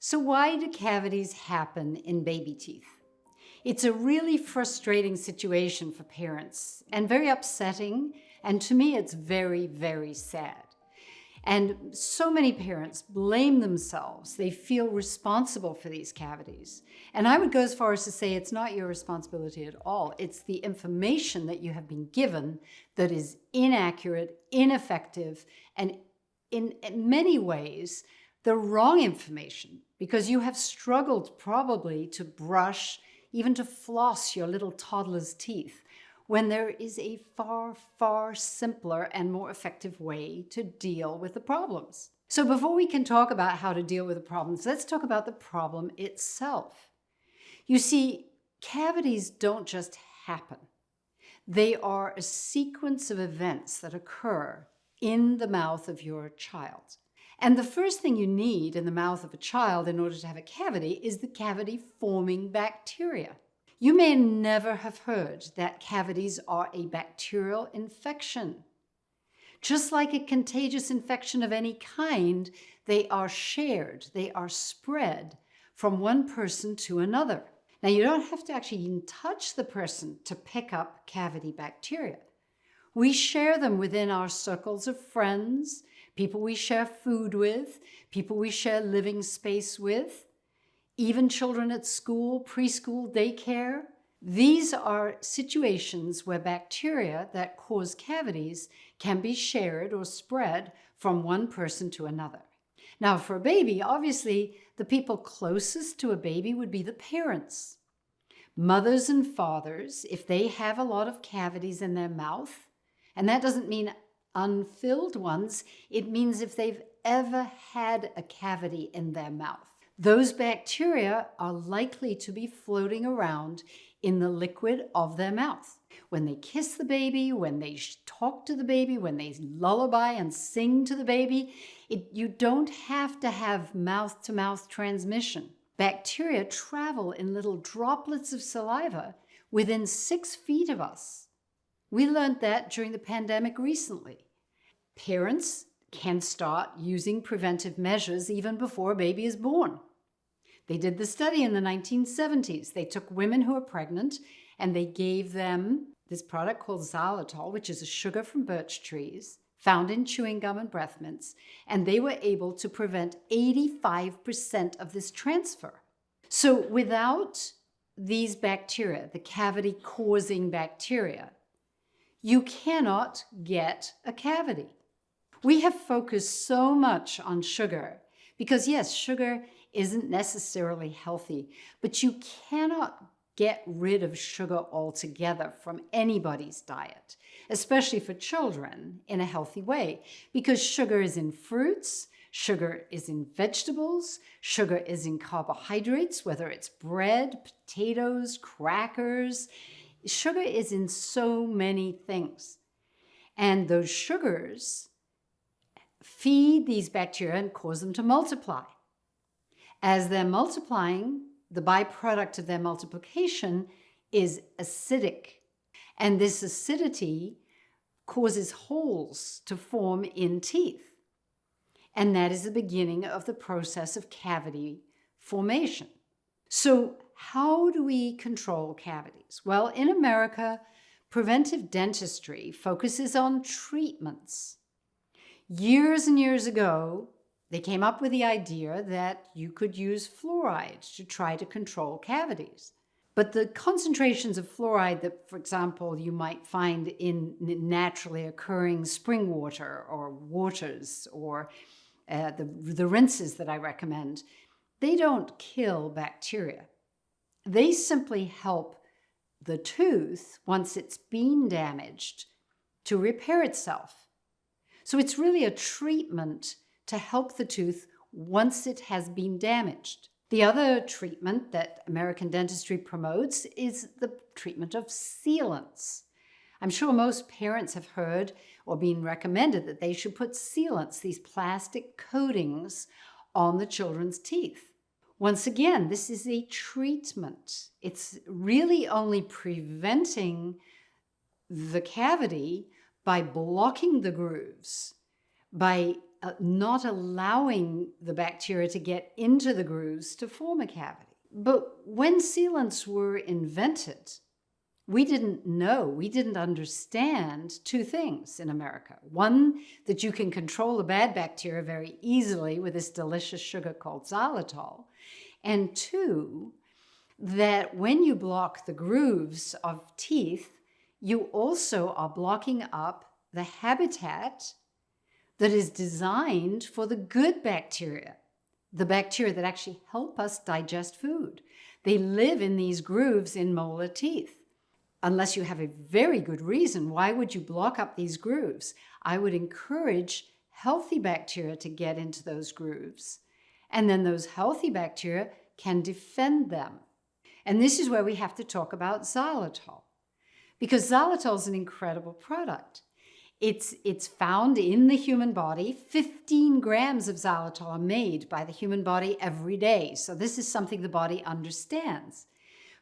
So why do cavities happen in baby teeth? It's a really frustrating situation for parents and very upsetting. And to me, it's very, very sad. And so many parents blame themselves. They feel responsible for these cavities. And I would go as far as to say it's not your responsibility at all. It's the information that you have been given that is inaccurate, ineffective, and in many ways, the wrong information, because you have struggled probably to brush, even to floss your little toddler's teeth, when there is a far, far simpler and more effective way to deal with the problems. So before we can talk about how to deal with the problems, let's talk about the problem itself. You see, cavities don't just happen. They are a sequence of events that occur in the mouth of your child. And the first thing you need in the mouth of a child in order to have a cavity is the cavity-forming bacteria. You may never have heard that cavities are a bacterial infection. Just like a contagious infection of any kind, they are shared, they are spread from one person to another. Now, you don't have to actually even touch the person to pick up cavity bacteria. We share them within our circles of friends, people we share food with, people we share living space with, even children at school, preschool, daycare. These are situations where bacteria that cause cavities can be shared or spread from one person to another. Now, for a baby, obviously, the people closest to a baby would be the parents. Mothers and fathers, if they have a lot of cavities in their mouth, and that doesn't mean unfilled ones, it means if they've ever had a cavity in their mouth. Those bacteria are likely to be floating around in the liquid of their mouth. When they kiss the baby, when they talk to the baby, when they lullaby and sing to the baby, you don't have to have mouth-to-mouth transmission. Bacteria travel in little droplets of saliva within 6 feet of us. We learned that during the pandemic recently. Parents can start using preventive measures even before a baby is born. They did the study in the 1970s. They took women who were pregnant and they gave them this product called Xylitol, which is a sugar from birch trees, found in chewing gum and breath mints, and they were able to prevent 85% of this transfer. So without these bacteria, the cavity-causing bacteria, you cannot get a cavity. We have focused so much on sugar because, yes, sugar isn't necessarily healthy, but you cannot get rid of sugar altogether from anybody's diet, especially for children, in a healthy way, because sugar is in fruits, sugar is in vegetables, sugar is in carbohydrates, whether it's bread, potatoes, crackers. Sugar is in so many things. And those sugars feed these bacteria and cause them to multiply. As they're multiplying, the byproduct of their multiplication is acidic. And this acidity causes holes to form in teeth. And that is the beginning of the process of cavity formation. So how do we control cavities? Well, in America, preventive dentistry focuses on treatments. Years and years ago, they came up with the idea that you could use fluoride to try to control cavities. But the concentrations of fluoride that, for example, you might find in naturally occurring spring water or waters or the rinses that I recommend, they don't kill bacteria. They simply help the tooth, once it's been damaged, to repair itself. So it's really a treatment to help the tooth once it has been damaged. The other treatment that American dentistry promotes is the treatment of sealants. I'm sure most parents have heard or been recommended that they should put sealants, these plastic coatings, on the children's teeth. Once again, this is a treatment. It's really only preventing the cavity by blocking the grooves, by not allowing the bacteria to get into the grooves to form a cavity. But when sealants were invented, we didn't know, we didn't understand two things in America. One, that you can control the bad bacteria very easily with this delicious sugar called xylitol. And two, that when you block the grooves of teeth, you also are blocking up the habitat that is designed for the good bacteria, the bacteria that actually help us digest food. They live in these grooves in molar teeth. Unless you have a very good reason, why would you block up these grooves? I would encourage healthy bacteria to get into those grooves. And then those healthy bacteria can defend them. And this is where we have to talk about xylitol. Because xylitol is an incredible product. It's found in the human body. 15 grams of xylitol are made by the human body every day. So this is something the body understands.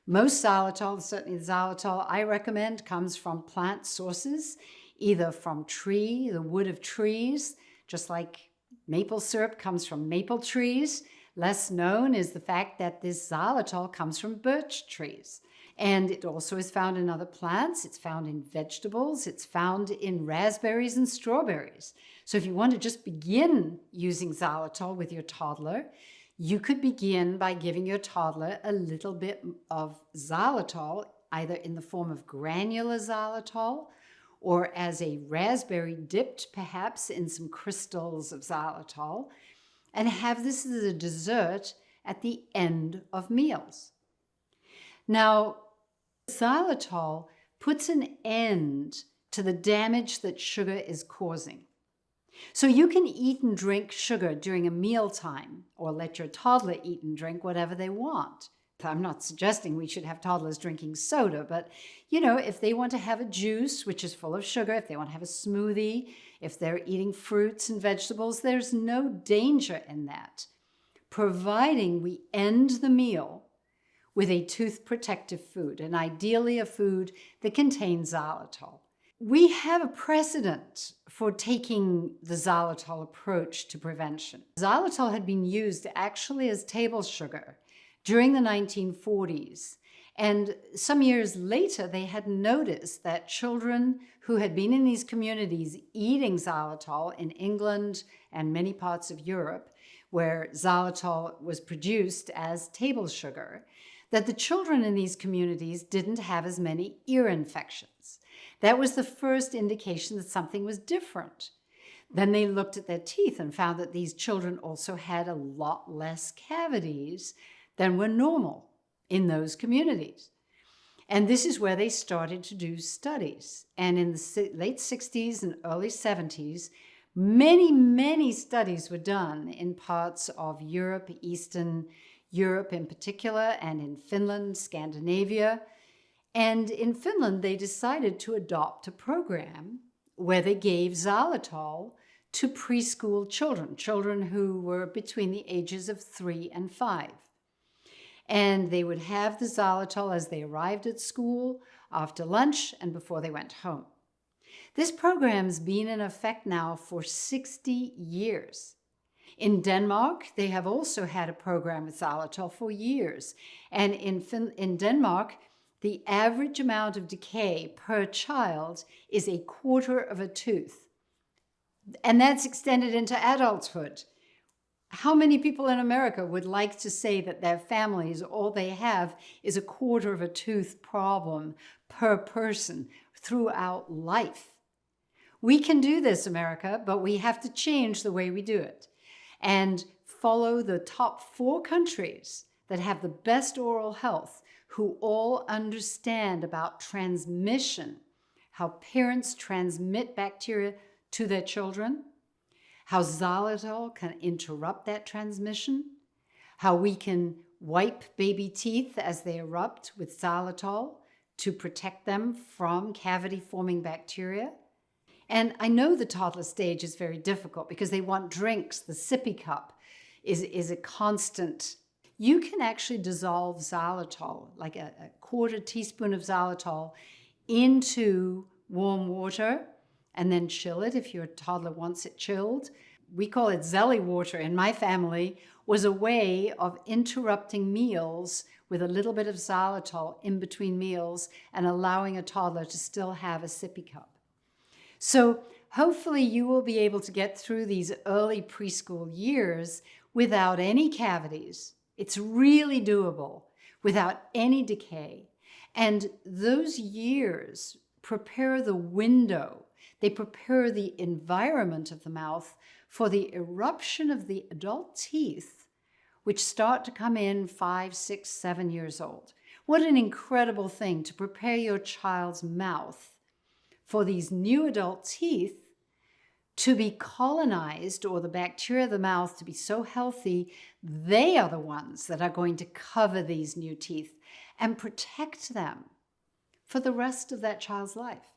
Most xylitol, certainly the xylitol I recommend, comes from plant sources, either from the wood of trees, just like maple syrup comes from maple trees. Less known is the fact that this xylitol comes from birch trees. And it also is found in other plants. It's found in vegetables. It's found in raspberries and strawberries. So if you want to just begin using xylitol with your toddler, you could begin by giving your toddler a little bit of xylitol, either in the form of granular xylitol or as a raspberry dipped perhaps in some crystals of xylitol, and have this as a dessert at the end of meals. Now, xylitol puts an end to the damage that sugar is causing. So you can eat and drink sugar during a mealtime, or let your toddler eat and drink whatever they want. I'm not suggesting we should have toddlers drinking soda, but if they want to have a juice, which is full of sugar, if they want to have a smoothie, if they're eating fruits and vegetables, there's no danger in that, providing we end the meal with a tooth protective food, and ideally a food that contains xylitol. We have a precedent for taking the xylitol approach to prevention. Xylitol had been used actually as table sugar during the 1940s. And some years later, they had noticed that children who had been in these communities eating xylitol in England and many parts of Europe, where xylitol was produced as table sugar, that the children in these communities didn't have as many ear infections. That was the first indication that something was different. Then they looked at their teeth and found that these children also had a lot less cavities than were normal in those communities. And this is where they started to do studies. And in the late 60s and early 70s, many, many studies were done in parts of Europe, Eastern Europe in particular, and in Finland, Scandinavia. And in Finland, they decided to adopt a program where they gave xylitol to preschool children who were between the ages of 3 and 5. And they would have the xylitol as they arrived at school, after lunch, and before they went home. This program's been in effect now for 60 years. In Denmark, they have also had a program with xylitol for years. And in Denmark, the average amount of decay per child is 1/4 of a tooth. And that's extended into adulthood. How many people in America would like to say that their families, all they have is 1/4 of a tooth problem per person throughout life? We can do this, America, but we have to change the way we do it and follow the top 4 countries that have the best oral health, who all understand about transmission, how parents transmit bacteria to their children, how xylitol can interrupt that transmission, how we can wipe baby teeth as they erupt with xylitol to protect them from cavity-forming bacteria. And I know the toddler stage is very difficult because they want drinks. The sippy cup is a constant. You can actually dissolve xylitol, like a 1/4 teaspoon of xylitol, into warm water and then chill it if your toddler wants it chilled. we call it zelly water in my family, was a way of interrupting meals with a little bit of xylitol in between meals and allowing a toddler to still have a sippy cup. So hopefully you will be able to get through these early preschool years without any cavities. It's really doable without any decay. And those years prepare the window. They prepare the environment of the mouth for the eruption of the adult teeth, which start to come in 5, 6, 7 years old. What an incredible thing to prepare your child's mouth for these new adult teeth to be colonized, or the bacteria of the mouth to be so healthy, they are the ones that are going to cover these new teeth and protect them for the rest of that child's life.